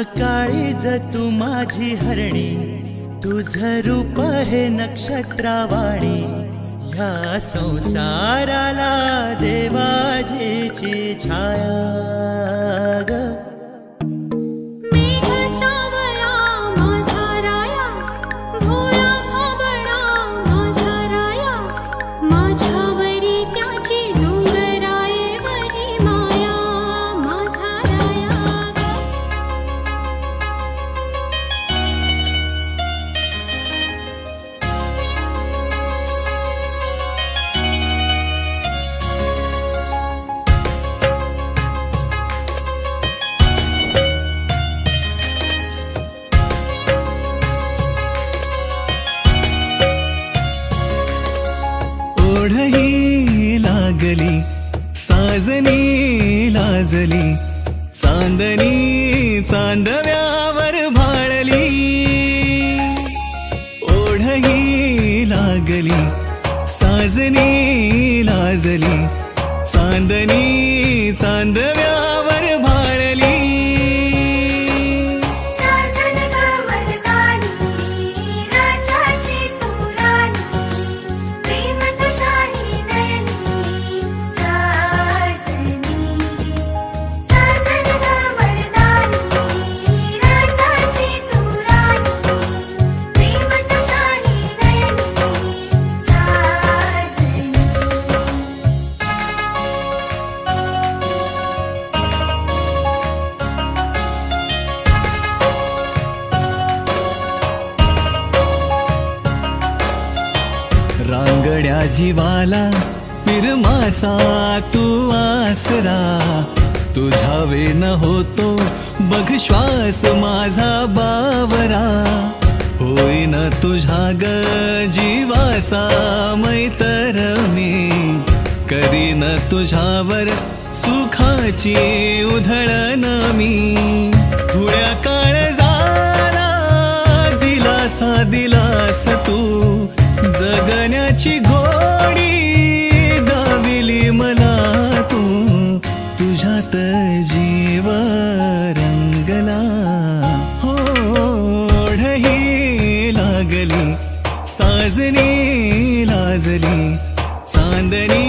काळीज तू माझी हरणी, तुझ रूप हे नक्षत्रावाणी, ह्या संसाराला देवाजीची छाया ग. मेघ सावळा माझा राया, भोळा भाबडा माझा राया, माझ्यावरी त्याची डोंगराएवढी माया, माझा राया ग. ओढही लागली साजनी लाजली, चांदणी चांदव्यावर भाळली. ओढही लागली साजनी लाजली, चांदणी चांदव्यावर भाळली. साजन गमनगाणी राजाची तू राणी, प्रेम तुझ्याही नयनी साजनी. साजन गमनगाणी राजाची तू राणी, प्रेम तुझ्याही नयनी साजनी. रांगड्या जीवाला पिरमाचा तू आसरा, तुझ्या वेन होतो बघ श्वास माझा बावरा. होईन तुझ्या ग जीवाचा मैतर मी, करीन तुझ्यावर सुखाची उधळण मी. थोड्या काळजाला दिलासा दिलास तू, जगण्याची घोडी दाविली मला तू. तुझ्यात जीव रंगला हो. ओढही लागली साजनी लाजली, चांदणी